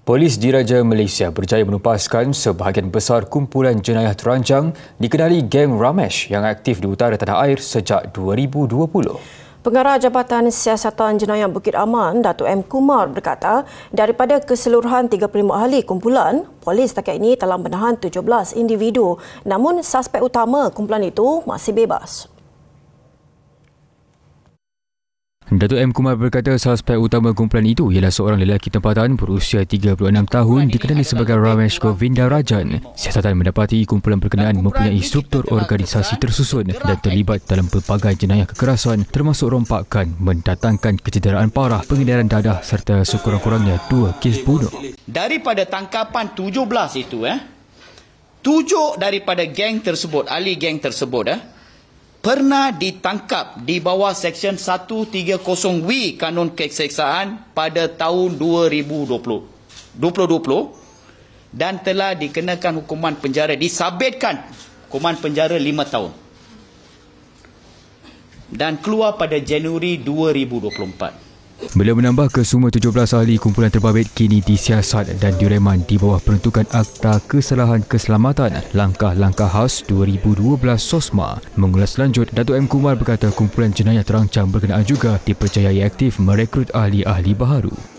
Polis Diraja Malaysia berjaya menupaskan sebahagian besar kumpulan jenayah terancang dikenali geng Ramesh yang aktif di utara tanah air sejak 2020. Pengarah Jabatan Siasatan Jenayah Bukit Aman, Datuk M. Kumar berkata, daripada keseluruhan 35 ahli kumpulan, polis setakat ini telah menahan 17 individu. Namun, suspek utama kumpulan itu masih bebas. Datuk M. Kumar berkata suspek utama kumpulan itu ialah seorang lelaki tempatan berusia 36 tahun dikenali sebagai Ramesh Govinda Rajan. Siasatan mendapati kumpulan berkenaan mempunyai struktur organisasi tersusun dan terlibat dalam pelbagai jenayah kekerasan termasuk rompakan, mendatangkan kecederaan parah, pengedaran dadah serta sekurang-kurangnya 2 kes bunuh. Daripada tangkapan 17 itu, 7 daripada geng tersebut, ahli geng tersebut, pernah ditangkap di bawah Seksyen 130W Kanun Keseksaan pada tahun 2020 dan telah dikenakan hukuman penjara, disabitkan hukuman penjara 5 tahun dan keluar pada Januari 2024. Beliau menambah kesemua 17 ahli kumpulan terbabit kini disiasat dan direman di bawah peruntukan Akta Kesalahan Keselamatan Langkah-Langkah Khas 2012 SOSMA. Mengulas lanjut, Datuk M. Kumar berkata kumpulan jenayah terancang berkenaan juga dipercayai aktif merekrut ahli-ahli baharu.